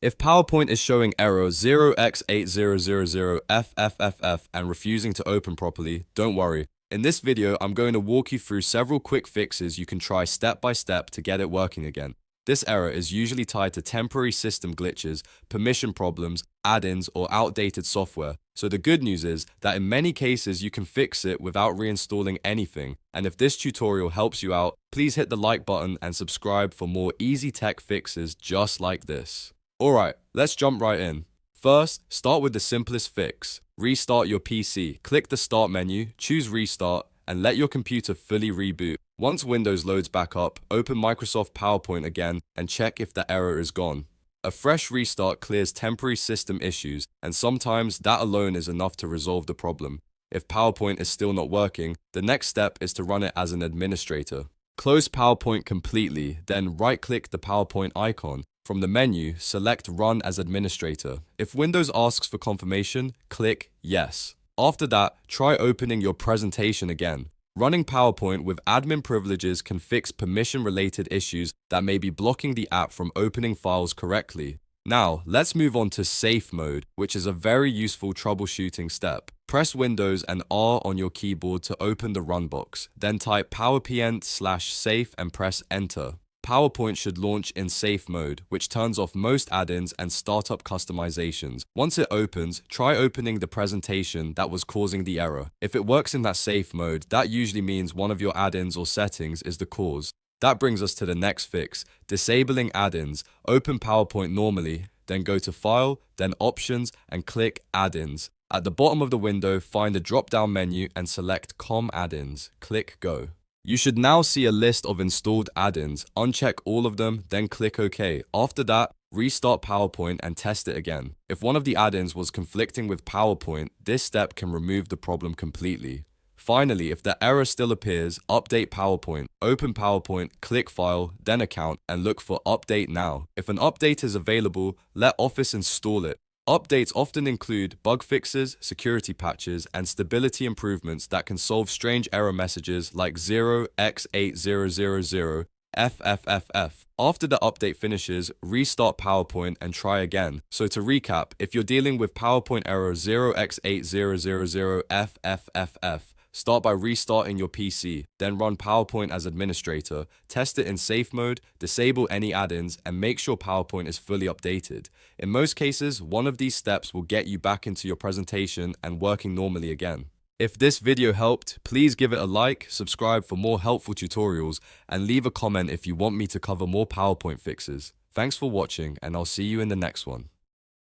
If PowerPoint is showing error 0x8000FFFF and refusing to open properly, don't worry. In this video, I'm going to walk you through several quick fixes you can try step by step to get it working again. This error is usually tied to temporary system glitches, permission problems, add-ins, or outdated software. So the good news is that in many cases you can fix it without reinstalling anything. And if this tutorial helps you out, please hit the like button and subscribe for more easy tech fixes just like this. Alright, let's jump right in. First, start with the simplest fix. Restart your PC. Click the Start menu, choose Restart, and let your computer fully reboot. Once Windows loads back up, open Microsoft PowerPoint again and check if the error is gone. A fresh restart clears temporary system issues, and sometimes that alone is enough to resolve the problem. If PowerPoint is still not working, the next step is to run it as an administrator. Close PowerPoint completely, then right-click the PowerPoint icon. From the menu, select Run as Administrator. If Windows asks for confirmation, click Yes. After that, try opening your presentation again. Running PowerPoint with admin privileges can fix permission-related issues that may be blocking the app from opening files correctly. Now, let's move on to Safe Mode, which is a very useful troubleshooting step. Press Windows and R on your keyboard to open the Run box. Then type PowerPoint/safe and press Enter. PowerPoint should launch in safe mode, which turns off most add-ins and startup customizations. Once it opens, try opening the presentation that was causing the error. If it works in that safe mode, that usually means one of your add-ins or settings is the cause. That brings us to the next fix, disabling add-ins. Open PowerPoint normally, then go to File, then Options, and click Add-ins. At the bottom of the window, find the drop-down menu and select COM add-ins. Click Go. You should now see a list of installed add-ins. Uncheck all of them, then click OK. After that, restart PowerPoint and test it again. If one of the add-ins was conflicting with PowerPoint, this step can remove the problem completely. Finally, if the error still appears, update PowerPoint. Open PowerPoint, click File, then Account, and look for Update Now. If an update is available, let Office install it. Updates often include bug fixes, security patches, and stability improvements that can solve strange error messages like 0x8000FFFF. After the update finishes, restart PowerPoint and try again. So to recap, if you're dealing with PowerPoint error 0x8000FFFF, start by restarting your PC, then run PowerPoint as administrator, test it in safe mode, disable any add-ins, and make sure PowerPoint is fully updated. In most cases, one of these steps will get you back into your presentation and working normally again. If this video helped, please give it a like, subscribe for more helpful tutorials, and leave a comment if you want me to cover more PowerPoint fixes. Thanks for watching, and I'll see you in the next one.